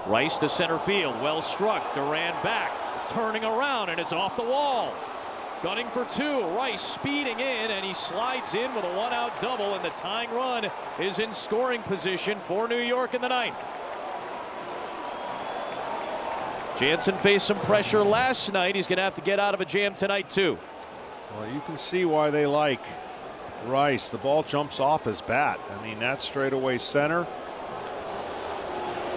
Rice to center field, well struck. Duran back, turning around, and it's off the wall. Gunning for two. Rice speeding in, and he slides in with a one-out double, and the tying run is in scoring position for New York in the ninth. Jansen faced some pressure last night. He's going to have to get out of a jam tonight, too. Well, you can see why they like Rice. The ball jumps off his bat. I mean, that's straightaway center.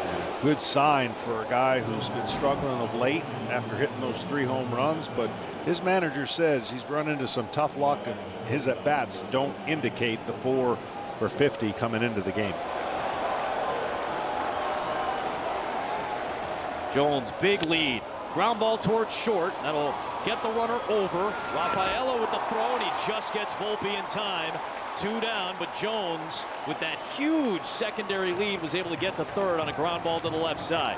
And a good sign for a guy who's been struggling of late after hitting those 3 home runs. But his manager says he's run into some tough luck, and his at-bats don't indicate the 4 for 50 coming into the game. Jones, big lead. Ground ball towards short. That'll get the runner over. Rafaela with the throw, and he just gets Volpe in time. 2 down, but Jones, with that huge secondary lead, was able to get to third on a ground ball to the left side.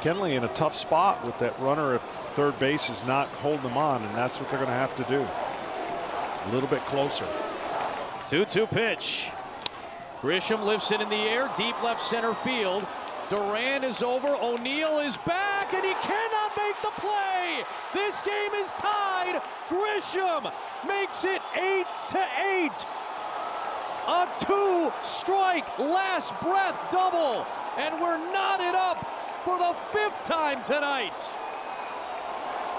Kenley in a tough spot with that runner at third base is not holding them on, and that's what they're going to have to do. A little bit closer. 2-2 pitch. Grisham lifts it in the air, deep left center field. Duran is over. O'Neill is back, and he cannot make the play. This game is tied. Grisham makes it 8-8. A 2-strike last breath double, and we're knotted up for the 5th time tonight.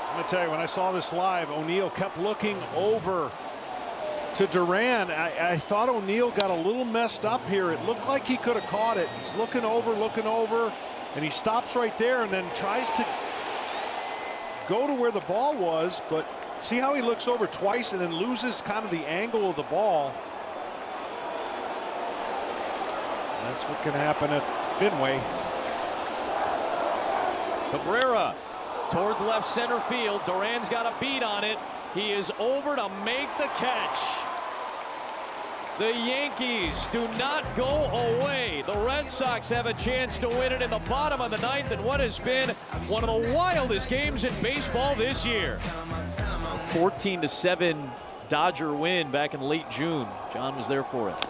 I'm going to tell you, when I saw this live, O'Neill kept looking over to Duran. I thought O'Neill got a little messed up here. It looked like he could have caught it. He's looking over, and he stops right there and then tries to go to where the ball was, but see how he looks over twice and then loses kind of the angle of the ball. That's what can happen at Fenway. Cabrera towards left center field. Duran's got a beat on it. He is over to make the catch. The Yankees do not go away. The Red Sox have a chance to win it in the bottom of the ninth in what has been one of the wildest games in baseball this year. 14-7 Dodger win back in late June. John was there for it.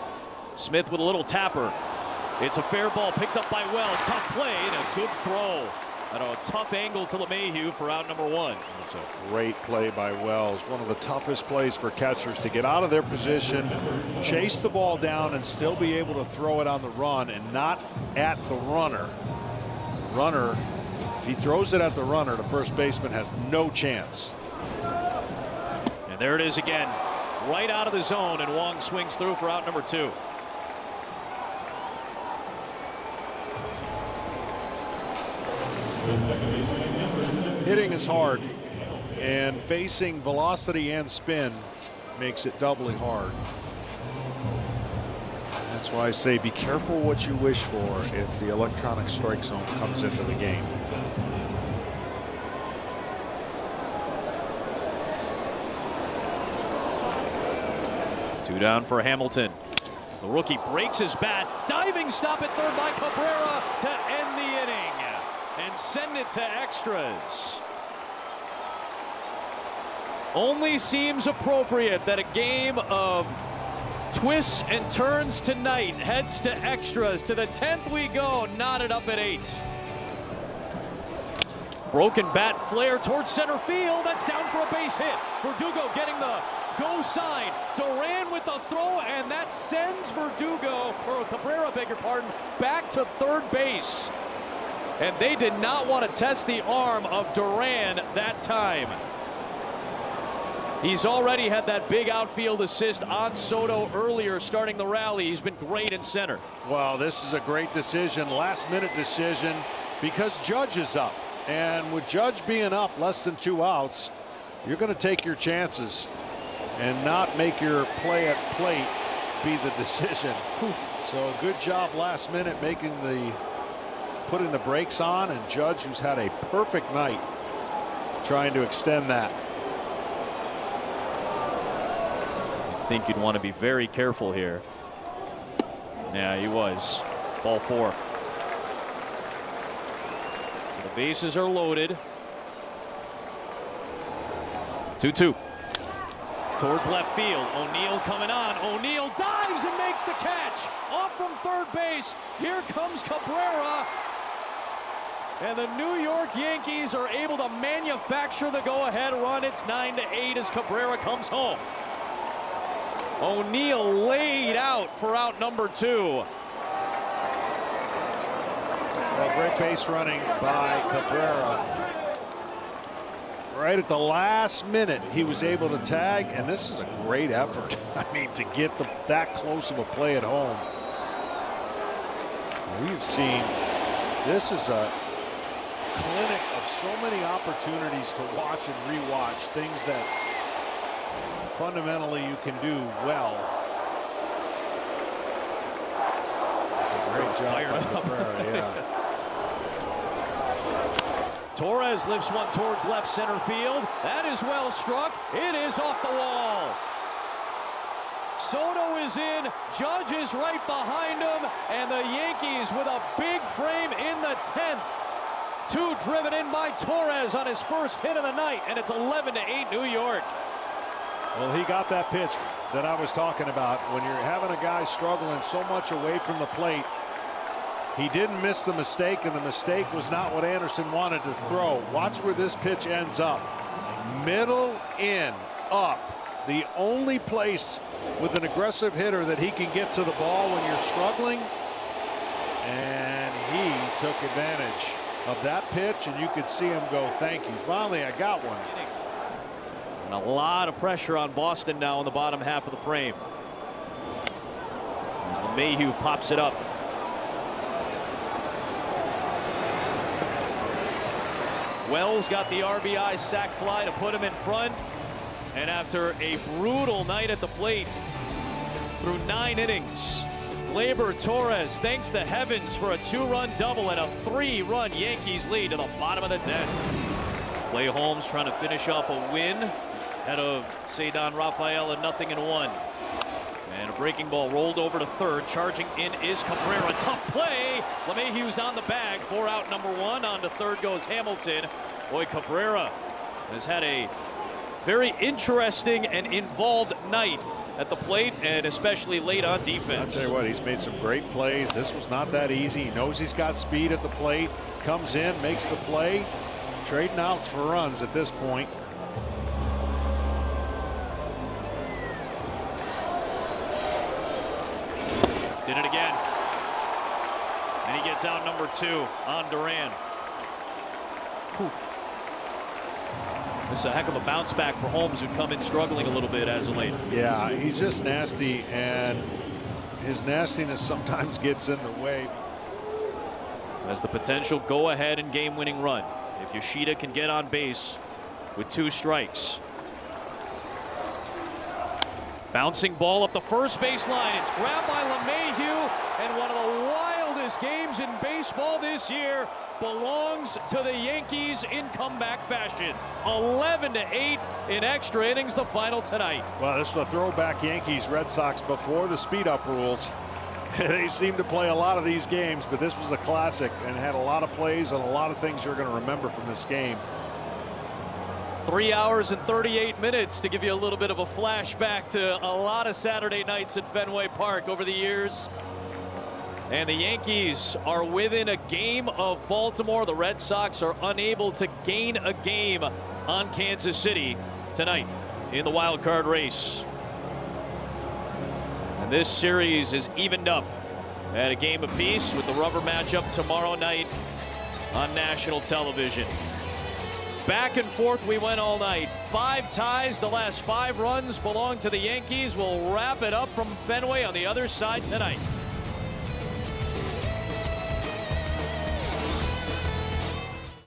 Smith with a little tapper. It's a fair ball picked up by Wells. Tough play and a good throw. At a tough angle to LeMahieu for out number 1. It's a great play by Wells. One of the toughest plays for catchers, to get out of their position, chase the ball down, and still be able to throw it on the run and not at the runner. Runner, if he throws it at the runner, the first baseman has no chance. And there it is again. Right out of the zone, and Wong swings through for out number 2. Hitting is hard, and facing velocity and spin makes it doubly hard. That's why I say be careful what you wish for if the electronic strike zone comes into the game. Two down for Hamilton. The rookie breaks his bat. Diving stop at third by Cabrera to end the inning and send it to extras. Only seems appropriate that a game of twists and turns tonight heads to extras. To the 10th we go, knotted up at 8. Broken bat flare towards center field. That's down for a base hit. Verdugo getting the go sign. Duran with the throw, and that sends Verdugo, or Cabrera, beg your pardon, back to third base. And they did not want to test the arm of Duran that time. He's already had that big outfield assist on Soto earlier starting the rally. He's been great in center. Well, this is a great decision, last-minute decision, because Judge is up. And with Judge being up less than 2 outs, you're going to take your chances and not make your play at plate be the decision. So good job last minute putting the brakes on, and Judge, who's had a perfect night, trying to extend that. I think you'd want to be very careful here. Yeah, he was. Ball 4. So the bases are loaded. 2-2. Towards left field. O'Neill coming on. O'Neill dives and makes the catch. Off from third base. Here comes Cabrera. And the New York Yankees are able to manufacture the go-ahead run. It's 9-8 as Cabrera comes home. O'Neill laid out for out number 2. Well, great base running by Cabrera. Right at the last minute, he was able to tag, and this is a great effort. I mean, to get that close of a play at home. We've seen, this is a clinic of so many opportunities to watch and rewatch things that fundamentally you can do well. That's a great job by Cabrera, yeah. Torres lifts one towards left center field. That is well struck. It is off the wall. Soto is in. Judge is right behind him. And the Yankees with a big frame in the 10th. 2 driven in by Torres on his first hit of the night. And it's 11-8 New York. Well, he got that pitch that I was talking about. When you're having a guy struggling so much away from the plate, he didn't miss the mistake, and the mistake was not what Anderson wanted to throw. Watch where this pitch ends up. Middle in, up. The only place with an aggressive hitter that he can get to the ball when you're struggling. And he took advantage of that pitch, and you could see him go, thank you. Finally, I got one. And a lot of pressure on Boston now in the bottom half of the frame. As LeMahieu pops it up. Wells got the RBI sac fly to put him in front. And after a brutal night at the plate through 9 innings, Gleyber Torres thanks the heavens for a 2-run double and a 3-run Yankees lead to the bottom of the 10th. Clay Holmes trying to finish off a win ahead of Cedar Rafael at 0-1. And a breaking ball rolled over to third. Charging in is Cabrera. Tough play. LeMahieu's on the bag for out number 1. On to third goes Hamilton. Boy, Cabrera has had a very interesting and involved night at the plate, and especially late on defense. I'll tell you what, he's made some great plays. This was not that easy. He knows he's got speed at the plate. Comes in, makes the play. Trading outs for runs at this point. Did it again. And he gets out number 2 on Duran. Whew. This is a heck of a bounce back for Holmes, who'd come in struggling a little bit as of late. Yeah, he's just nasty, and his nastiness sometimes gets in the way. Has the potential go-ahead and game-winning run if Yoshida can get on base with 2 strikes. Bouncing ball up the first baseline. It's grabbed by LeMahieu, and one of the wildest games in baseball this year belongs to the Yankees in comeback fashion. 11-8 in extra innings, the final tonight. Well, this is the throwback Yankees Red Sox before the speed-up rules. They seem to play a lot of these games, but this was a classic and had a lot of plays and a lot of things you're going to remember from this game. 3 hours and 38 minutes to give you a little bit of a flashback to a lot of Saturday nights at Fenway Park over the years. And the Yankees are within a game of Baltimore. The Red Sox are unable to gain a game on Kansas City tonight in the wild card race. And this series is evened up at a game apiece, with the rubber matchup tomorrow night on national television. Back and forth we went all night. 5 ties. The last 5 runs belong to the Yankees. We'll wrap it up from Fenway on the other side tonight.